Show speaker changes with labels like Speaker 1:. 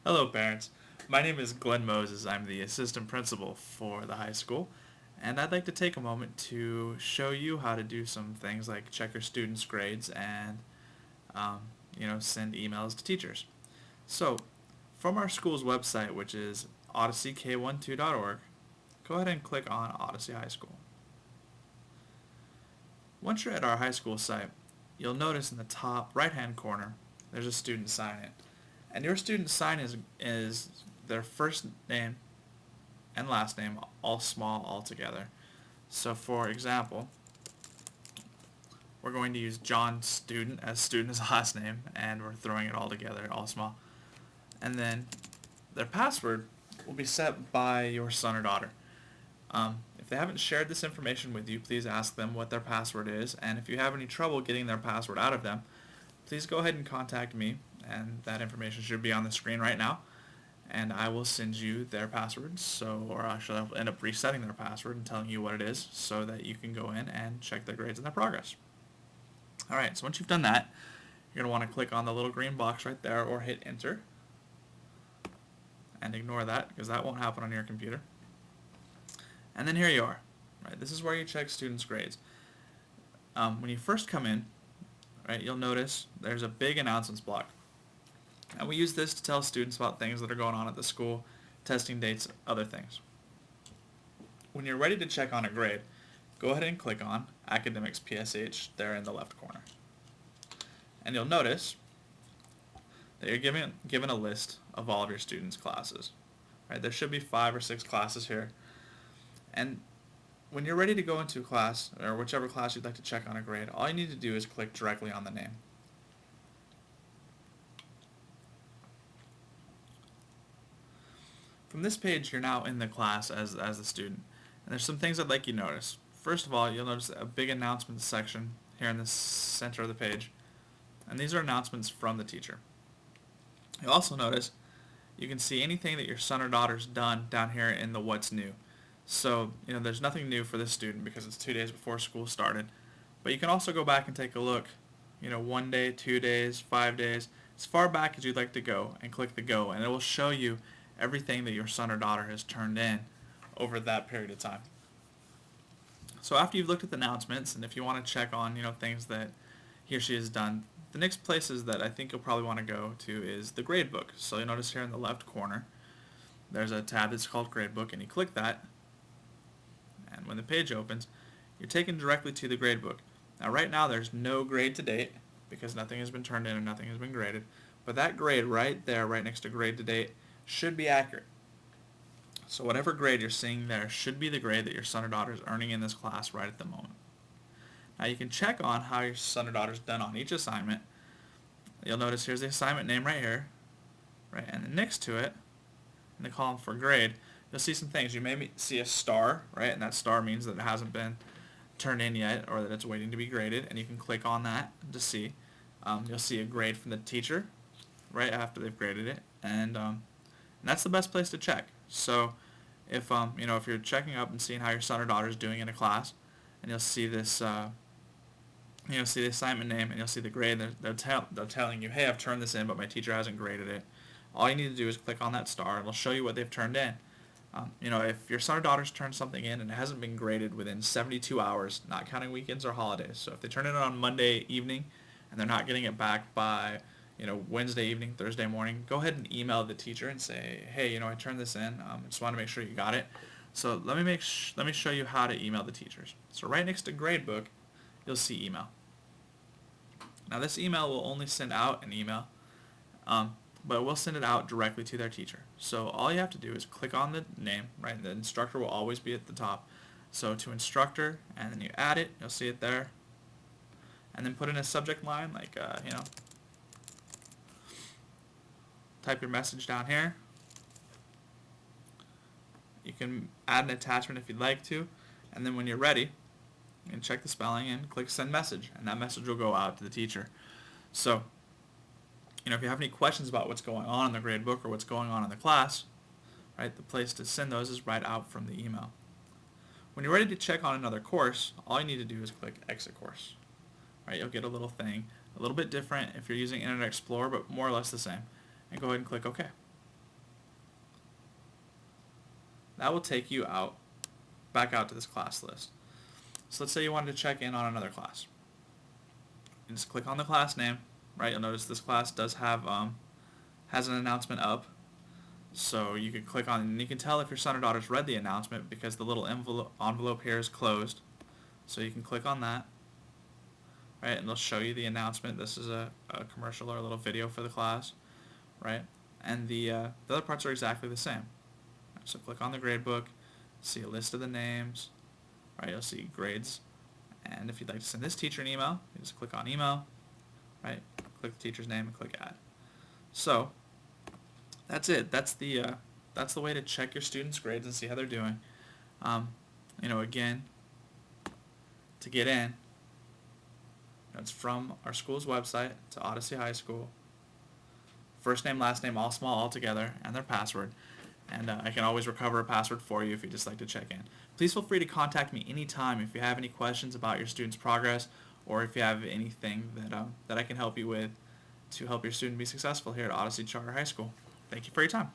Speaker 1: Hello, parents. My name is Glenn Moses. I'm the assistant principal for the high school, and I'd like to take a moment to show you how to do some things like check your students' grades and, um, send emails to teachers. So, from our school's website, which is odysseyk12.org, go ahead and click on Odyssey High School. Once you're at our high school site, you'll notice in the top right-hand corner there's a student sign-in. And your student sign is their first name and last name, all small, all together. So for example, we're going to use John Student as student's last name, and we're throwing it all together, all small. And then their password will be set by your son or daughter. If they haven't shared this information with you, please ask them what their password is, and if you have any trouble getting their password out of them, please go ahead and contact me, and that information should be on the screen right now, and I will send you their password, or actually I'll end up resetting their password and telling you what it is so that you can go in and check their grades and their progress. Alright, so once you've done that, you're going to want to click on the little green box right there or hit enter, and ignore that because that won't happen on your computer. And then here you are. Right, this is where you check students' grades. When you first come in, right, you'll notice there's a big announcements block. And we use this to tell students about things that are going on at the school, testing dates, other things. When you're ready to check on a grade, go ahead and click on Academics PSH there in the left corner. And you'll notice that you're given a list of all of your students' classes. Right, there should be 5 or 6 classes here. And when you're ready to go into a class, or whichever class you'd like to check on a grade, all you need to do is click directly on the name. From this page, you're now in the class as the student. And there's some things I'd like you to notice. First of all, you'll notice a big announcements section here in the center of the page. And these are announcements from the teacher. You'll also notice you can see anything that your son or daughter's done down here in the what's new. So, there's nothing new for this student because it's 2 days before school started. But you can also go back and take a look, 1 day, 2 days, 5 days, as far back as you'd like to go, and click the go, and it will show you everything that your son or daughter has turned in over that period of time. So after you've looked at the announcements, and if you want to check on, things that he or she has done, the next places that I think you'll probably want to go to is the gradebook. So you'll notice here in the left corner, there's a tab that's called gradebook, and you click that, and when the page opens, you're taken directly to the gradebook. Now right now there's no grade to date because nothing has been turned in and nothing has been graded, but that grade right there, right next to grade to date, should be accurate. So whatever grade you're seeing there should be the grade that your son or daughter is earning in this class right at the moment. Now you can check on how your son or daughter's done on each assignment. You'll notice here's the assignment name right here, right, and then next to it, in the column for grade, you'll see some things. You may see a star, right, and that star means that it hasn't been turned in yet or that it's waiting to be graded, and you can click on that to see. You'll see a grade from the teacher right after they've graded it, and that's the best place to check. So if if you're checking up and seeing how your son or daughter is doing in a class, and you'll see this see the assignment name and you'll see the grade, they're telling you, hey, I've turned this in but my teacher hasn't graded it. All you need to do is click on that star and it'll show you what they've turned in. If your son or daughter's turned something in and it hasn't been graded within 72 hours, not counting weekends or holidays, so if they turn it in on Monday evening and they're not getting it back by Wednesday evening, Thursday morning, go ahead and email the teacher and say, hey, I turned this in. I just want to make sure you got it. So let me show you how to email the teachers. So right next to gradebook, you'll see email. Now this email will only send out an email, but we'll send it out directly to their teacher. So all you have to do is click on the name, right? The instructor will always be at the top. So to instructor, and then you add it, you'll see it there. And then put in a subject line, like, type your message down here. You can add an attachment if you'd like to, and then when you're ready, you can check the spelling and click send message, and that message will go out to the teacher. So, if you have any questions about what's going on in the grade book or what's going on in the class, right, the place to send those is right out from the email. When you're ready to check on another course, all you need to do is click exit course. Right, you'll get a little thing, a little bit different if you're using Internet Explorer, but more or less the same. And go ahead and click OK. That will take you back out to this class list. So let's say you wanted to check in on another class. You just click on the class name, right? You'll notice this class does have has an announcement up. So you can click on, and you can tell if your son or daughter's read the announcement because the little envelope here is closed. So you can click on that, right? And they'll show you the announcement. This is a commercial or a little video for the class, right? And the other parts are exactly the same. So click on the gradebook, see a list of the names, right? You'll see grades. And if you'd like to send this teacher an email, you just click on email, right? Click the teacher's name and click add. So that's it. That's the way to check your students' grades and see how they're doing. Again, to get in, it's from our school's website to Odyssey High School. First name, last name, all small, all together, and their password. And I can always recover a password for you if you'd just like to check in. Please feel free to contact me anytime if you have any questions about your student's progress, or if you have anything that I can help you with to help your student be successful here at Odyssey Charter High School. Thank you for your time.